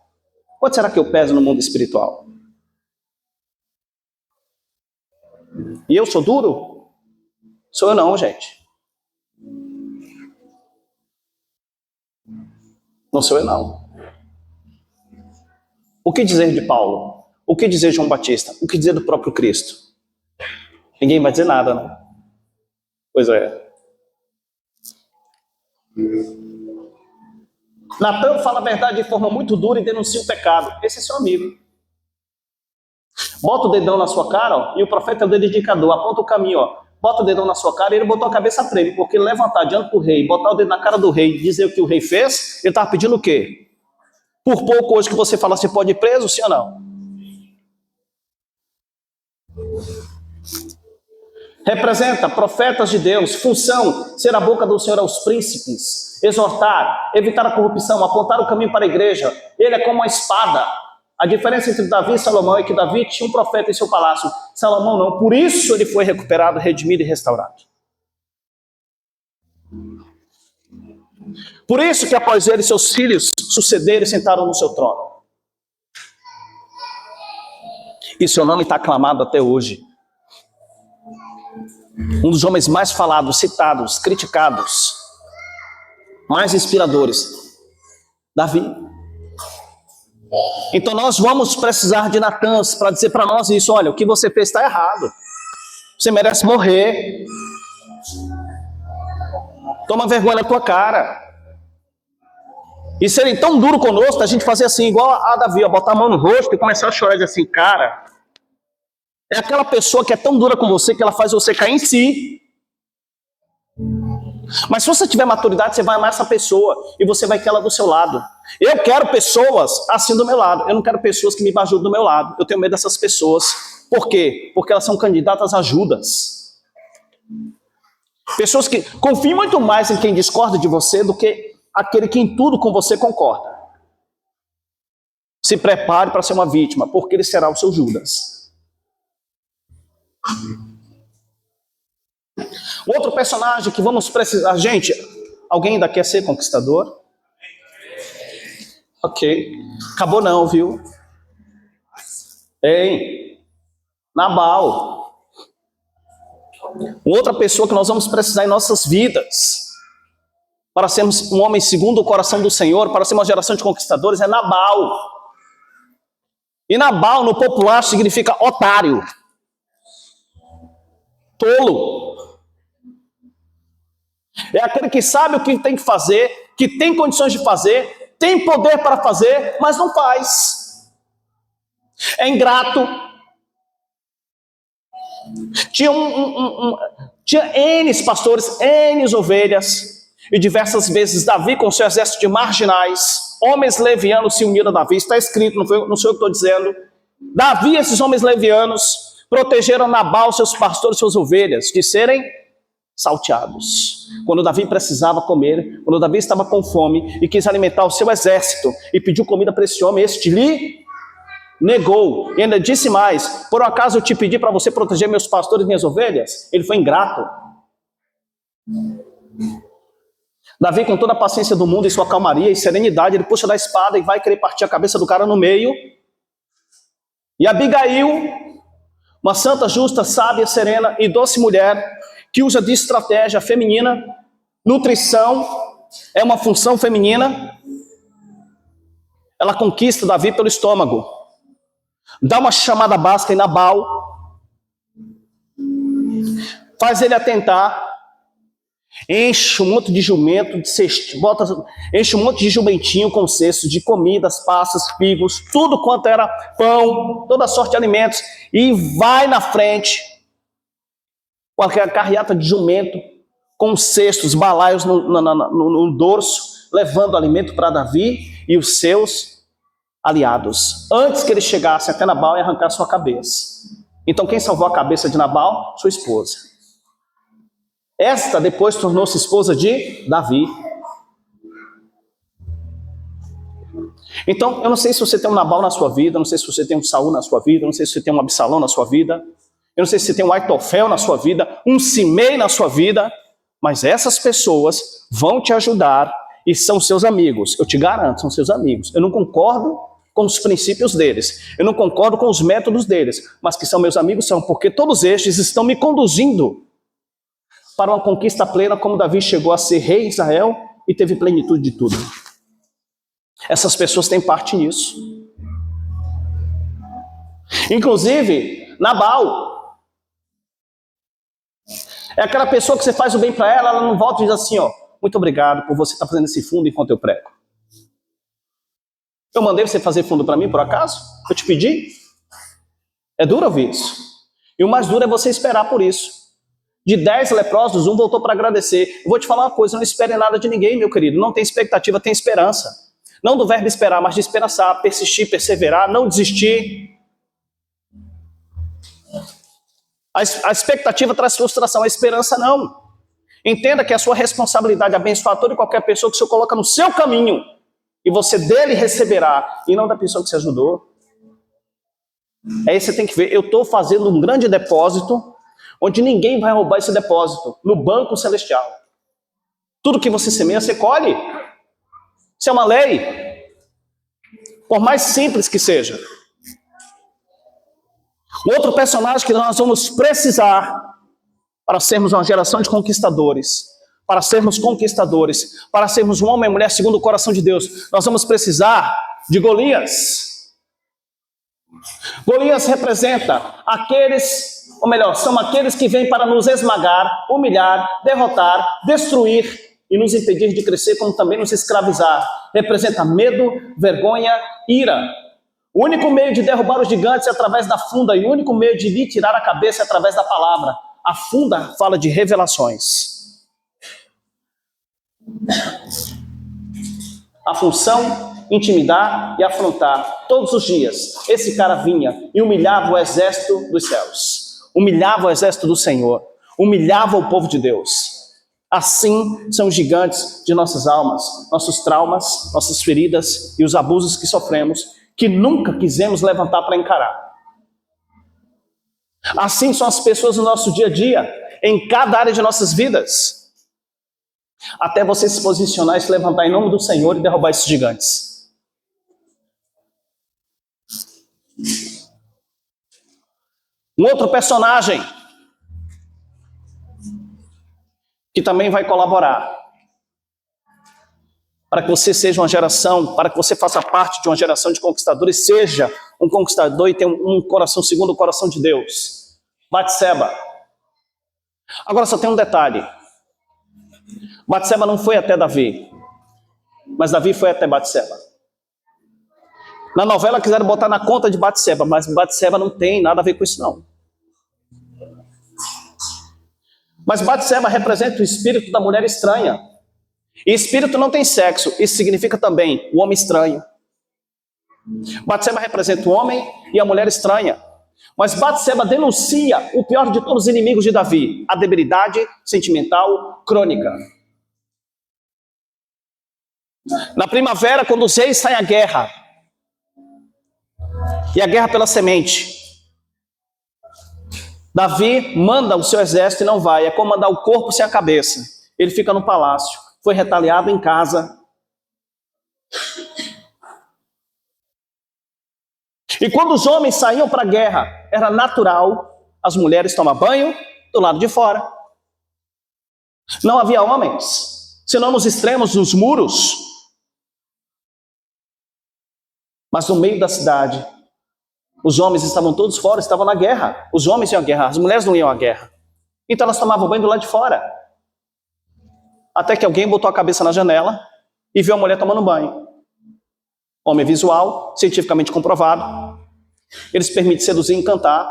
Quanto será que eu peso no mundo espiritual? E eu sou duro? Sou eu não, gente. Não sou eu não. O que dizer de Paulo? O que dizer de João Batista? O que dizer do próprio Cristo? Ninguém vai dizer nada, não? Pois é. Natã fala a verdade de forma muito dura e denuncia o pecado. Esse é seu amigo. Bota o dedão na sua cara, ó, e o profeta é o dedo indicador, aponta o caminho, ó. Bota o dedão na sua cara e ele botou a cabeça para ele, porque levantar diante do rei, botar o dedo na cara do rei e dizer o que o rei fez, ele estava pedindo o quê? Por pouco hoje que você fala, você pode ir preso, sim ou não? Representa profetas de Deus, função, ser a boca do Senhor aos príncipes, exortar, evitar a corrupção, apontar o caminho para a igreja. Ele é como uma espada. A diferença entre Davi e Salomão é que Davi tinha um profeta em seu palácio, Salomão não. Por isso ele foi recuperado, redimido e restaurado. Por isso que após ele, seus filhos sucederam e sentaram no seu trono. E seu nome está aclamado até hoje. Um dos homens mais falados, citados, criticados, mais inspiradores, Davi. Então nós vamos precisar de Natãs para dizer para nós isso. Olha, o que você fez está errado. Você merece morrer. Toma vergonha na tua cara. E serem tão duro conosco, a gente fazer assim, igual a Davi, botar a mão no rosto e começar a chorar e dizer assim, cara, é aquela pessoa que é tão dura com você que ela faz você cair em si. Mas se você tiver maturidade, você vai amar essa pessoa e você vai ter ela do seu lado. Eu quero pessoas assim do meu lado. Eu não quero pessoas que me bajudem do meu lado. Eu tenho medo dessas pessoas. Por quê? Porque elas são candidatas a Judas. Pessoas que confiam muito mais em quem discorda de você do que aquele que em tudo com você concorda. Se prepare para ser uma vítima, porque ele será o seu Judas. Outro personagem que vamos precisar. Gente, alguém ainda quer ser conquistador? Ok. Acabou não, viu? Ei, Nabal. Outra pessoa que nós vamos precisar em nossas vidas para sermos um homem segundo o coração do Senhor, para ser uma geração de conquistadores, é Nabal. E Nabal, no popular, significa otário, tolo. É aquele que sabe o que tem que fazer, que tem condições de fazer, tem poder para fazer, mas não faz. É ingrato. Tinha N pastores, N ovelhas, e diversas vezes Davi com seu exército de marginais, homens levianos se uniram a Davi, está escrito, não sou eu que estou dizendo. Davi, esses homens levianos, protegeram Nabal, seus pastores, suas ovelhas, de serem salteados. Quando Davi precisava comer, quando Davi estava com fome e quis alimentar o seu exército e pediu comida para esse homem, este lhe negou. E ainda disse mais: por um acaso eu te pedi para você proteger meus pastores e minhas ovelhas? Ele foi ingrato. Davi, com toda a paciência do mundo e sua calmaria e serenidade, ele puxa da espada e vai querer partir a cabeça do cara no meio. E Abigail, uma santa, justa, sábia, serena e doce mulher, que usa de estratégia feminina, nutrição, é uma função feminina, ela conquista Davi pelo estômago, dá uma chamada básica em Nabal, faz ele atentar, enche um monte de jumento, enche um monte de jumentinho com cestos de comidas, passas, figos, tudo quanto era pão, toda sorte de alimentos, e vai na frente, com aquela carreata de jumento, com cestos, balaios no dorso, levando alimento para Davi e os seus aliados, antes que eles chegassem até Nabal e arrancar sua cabeça. Então quem salvou a cabeça de Nabal? Sua esposa. Esta depois tornou-se esposa de Davi. Então, eu não sei se você tem um Nabal na sua vida, eu não sei se você tem um Saul na sua vida, eu não sei se você tem um Absalão na sua vida, eu não sei se você tem um Aitofel na sua vida, um Simei na sua vida, mas essas pessoas vão te ajudar e são seus amigos. Eu te garanto, são seus amigos. Eu não concordo com os princípios deles, eu não concordo com os métodos deles, mas que são meus amigos são, porque todos estes estão me conduzindo para uma conquista plena, como Davi chegou a ser rei em Israel e teve plenitude de tudo. Essas pessoas têm parte nisso. Inclusive, Nabal é aquela pessoa que você faz o bem para ela, ela não volta e diz assim, ó, muito obrigado por você estar fazendo esse fundo enquanto eu prego. Eu mandei você fazer fundo para mim, por acaso? Eu te pedi? É duro ouvir isso. E o mais duro é você esperar por isso. De 10 leprosos, um voltou para agradecer. Eu vou te falar uma coisa, não espere nada de ninguém, meu querido. Não tem expectativa, tem esperança. Não do verbo esperar, mas de esperançar, persistir, perseverar, não desistir. A expectativa traz frustração, a esperança não. Entenda que é a sua responsabilidade abençoar toda e qualquer pessoa que o Senhor coloca no seu caminho. E você dele receberá, e não da pessoa que você ajudou. É isso que você tem que ver. Eu estou fazendo um grande depósito, onde ninguém vai roubar esse depósito, no banco celestial. Tudo que você semeia, você colhe. Isso é uma lei. Por mais simples que seja. Outro personagem que nós vamos precisar para sermos uma geração de conquistadores, para sermos conquistadores, para sermos um homem e mulher segundo o coração de Deus, nós vamos precisar de Golias. Golias representa aqueles, ou melhor, são aqueles que vêm para nos esmagar, humilhar, derrotar, destruir e nos impedir de crescer, como também nos escravizar. Representa medo, vergonha, ira. O único meio de derrubar os gigantes é através da funda, e o único meio de lhe tirar a cabeça é através da palavra. A funda fala de revelações. A função, intimidar e afrontar todos os dias. Esse cara vinha e humilhava o exército dos céus, humilhava o exército do Senhor, humilhava o povo de Deus. Assim são os gigantes de nossas almas, nossos traumas, nossas feridas e os abusos que sofremos, que nunca quisemos levantar para encarar. Assim são as pessoas no nosso dia a dia, em cada área de nossas vidas. Até você se posicionar e se levantar em nome do Senhor e derrubar esses gigantes. Um outro personagem que também vai colaborar para que você seja uma geração, para que você faça parte de uma geração de conquistadores, seja um conquistador e tenha um coração segundo o coração de Deus. Batseba. Agora só tem um detalhe. Batseba não foi até Davi, mas Davi foi até Batseba. Na novela quiseram botar na conta de Batseba, mas Batseba não tem nada a ver com isso não. Mas Batseba representa o espírito da mulher estranha. E espírito não tem sexo, isso significa também o homem estranho. Batseba representa o homem e a mulher estranha. Mas Batseba denuncia o pior de todos os inimigos de Davi, a debilidade sentimental crônica. Na primavera, quando os reis saem à guerra, e a guerra pela semente, Davi manda o seu exército e não vai, é como mandar o corpo sem a cabeça. Ele fica no palácio, foi retaliado em casa. E quando os homens saíam para a guerra, era natural as mulheres tomar banho do lado de fora. Não havia homens, senão nos extremos, nos muros. Mas no meio da cidade, os homens estavam todos fora, estavam na guerra. Os homens iam à guerra, as mulheres não iam à guerra. Então elas tomavam banho do lado de fora. Até que alguém botou a cabeça na janela e viu a mulher tomando banho. Homem visual, cientificamente comprovado. Ele se permite seduzir e encantar.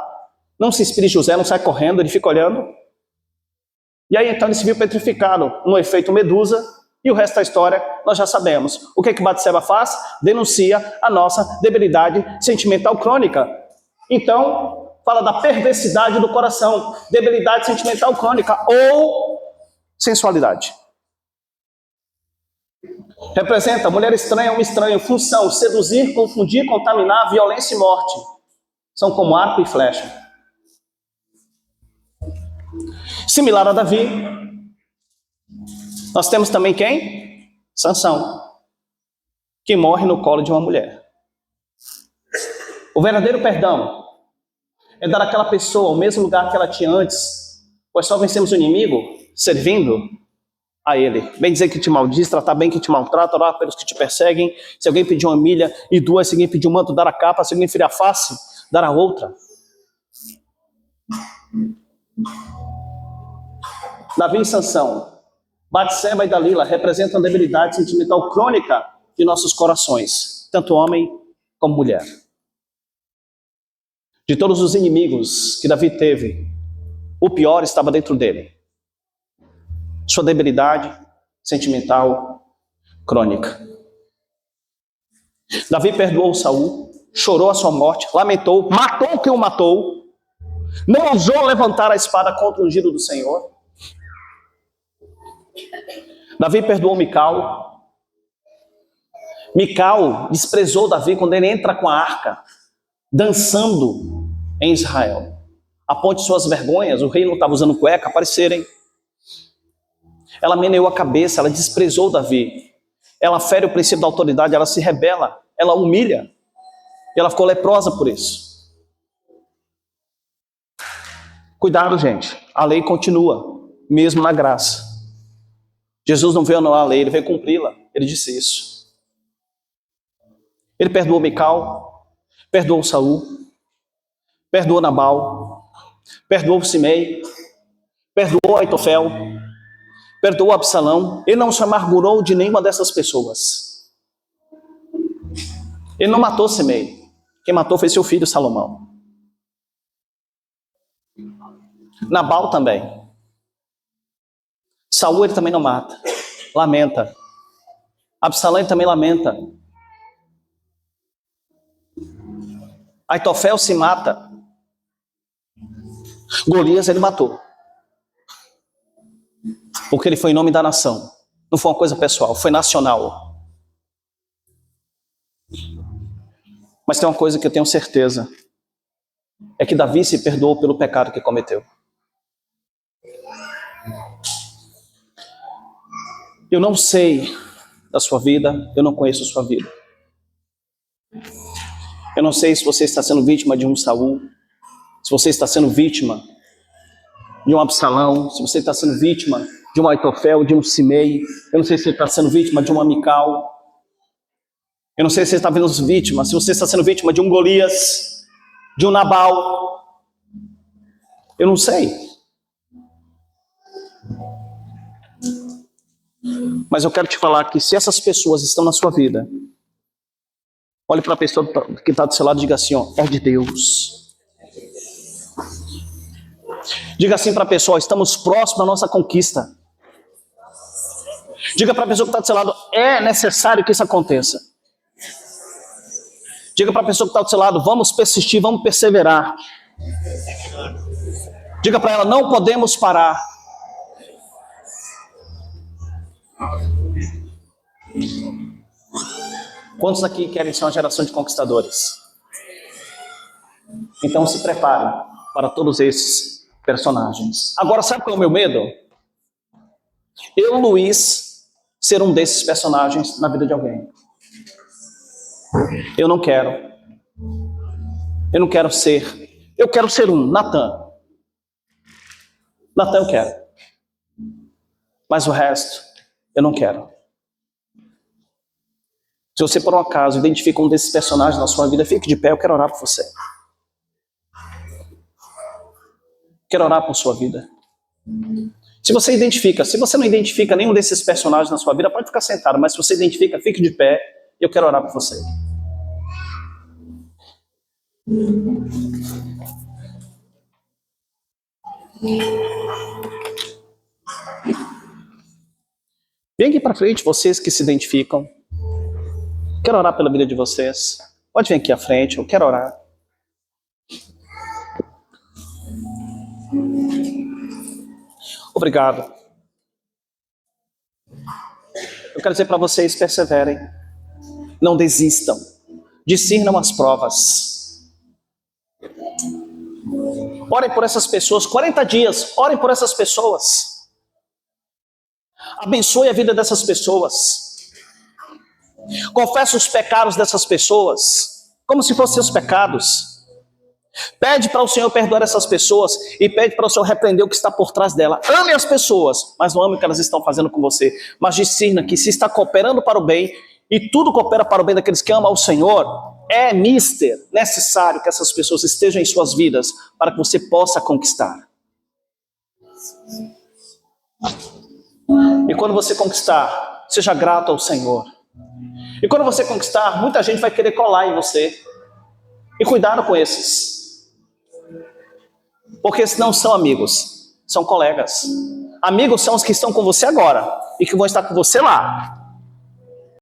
Não se inspira em José, não sai correndo, ele fica olhando. E aí então ele se viu petrificado, no efeito Medusa, e o resto da história nós já sabemos. O que Batseba faz? Denuncia a nossa debilidade sentimental crônica. Então, fala da perversidade do coração, debilidade sentimental crônica ou sensualidade. Representa mulher estranha, homem estranho, função, seduzir, confundir, contaminar, violência e morte. São como arco e flecha. Similar a Davi, nós temos também quem? Sansão, que morre no colo de uma mulher. O verdadeiro perdão é dar àquela pessoa o mesmo lugar que ela tinha antes, pois só vencemos o inimigo servindo a ele. Bem dizer que te maldiz, tratar bem que te maltrata, orar pelos que te perseguem. Se alguém pedir uma milha e duas, se alguém pedir um manto, dar a capa, se alguém ferir a face, dar a outra. Davi e Sansão, Batseba e Dalila representam a debilidade sentimental crônica de nossos corações, tanto homem como mulher. De todos os inimigos que Davi teve, o pior estava dentro dele. Sua debilidade sentimental crônica. Davi perdoou Saul, chorou a sua morte, lamentou, matou quem o matou, Não ousou levantar a espada contra o ungido do Senhor. Davi perdoou Mical. Mical desprezou Davi quando ele entra com a arca, dançando em Israel. Aponte suas vergonhas, o rei não estava usando cueca, aparecerem. Ela meneou a cabeça, ela desprezou Davi. Ela fere o princípio da autoridade, ela se rebela, ela humilha. E ela ficou leprosa por isso. Cuidado, gente. A lei continua, mesmo na graça. Jesus não veio anular a lei, ele veio cumpri-la. Ele disse isso. Ele perdoou Mical, perdoou Saul, perdoou Nabal, perdoou Simei, perdoou Aitofel, perdoou Absalão. Ele não se amargurou de nenhuma dessas pessoas. Ele não matou Simei. Quem matou foi seu filho Salomão. Nabal também. Saul ele também não mata. Lamenta. Absalão ele também lamenta. Aitofel se mata. Golias ele matou. Porque ele foi em nome da nação. Não foi uma coisa pessoal, foi nacional. Mas tem uma coisa que eu tenho certeza. É que Davi se perdoou pelo pecado que cometeu. Eu não sei da sua vida, eu não conheço a sua vida. Eu não sei se você está sendo vítima de um Saul, se você está sendo vítima de um Absalão, se você está sendo vítima de um Aitofel, de um Simei. Eu não sei se você está sendo vítima de uma Mical. Eu não sei se você está vendo vítima, se você está sendo vítima de um Golias, de um Nabal. Eu não sei. Mas eu quero te falar que se essas pessoas estão na sua vida, olhe para a pessoa que está do seu lado e diga assim, ó, é de Deus. Diga assim para a pessoa, estamos próximos da nossa conquista. Diga para a pessoa que está do seu lado, é necessário que isso aconteça. Diga para a pessoa que está do seu lado, vamos persistir, vamos perseverar. Diga para ela, não podemos parar. Quantos aqui querem ser uma geração de conquistadores? Então se preparem para todos esses personagens. Agora, sabe qual é o meu medo? Eu, Luiz, ser um desses personagens na vida de alguém. Eu não quero. Eu não quero ser. Eu quero ser um, Natan. Natan eu quero. Mas o resto, eu não quero. Se você, por um acaso, identifica um desses personagens na sua vida, fique de pé, eu quero orar por você. Quero orar por sua vida. Se você identifica, se você não identifica nenhum desses personagens na sua vida, pode ficar sentado, mas se você identifica, fique de pé, eu quero orar por você. Vem aqui para frente, vocês que se identificam. Quero orar pela vida de vocês. Pode vir aqui à frente, eu quero orar. Obrigado. Eu quero dizer para vocês, perseverem. Não desistam. Discernam as provas. Orem por essas pessoas. 40 dias, orem por essas pessoas. Abençoe a vida dessas pessoas. Confessa os pecados dessas pessoas, como se fossem seus pecados. Pede para o Senhor perdoar essas pessoas e pede para o Senhor repreender o que está por trás dela. Ame as pessoas, mas não ame o que elas estão fazendo com você. Mas discerna que se está cooperando para o bem, e tudo coopera para o bem daqueles que amam ao Senhor, é necessário que essas pessoas estejam em suas vidas para que você possa conquistar. E quando você conquistar, seja grato ao Senhor. E quando você conquistar, muita gente vai querer colar em você. E cuidado com esses. Porque esses não são amigos, são colegas. Amigos são os que estão com você agora e que vão estar com você lá.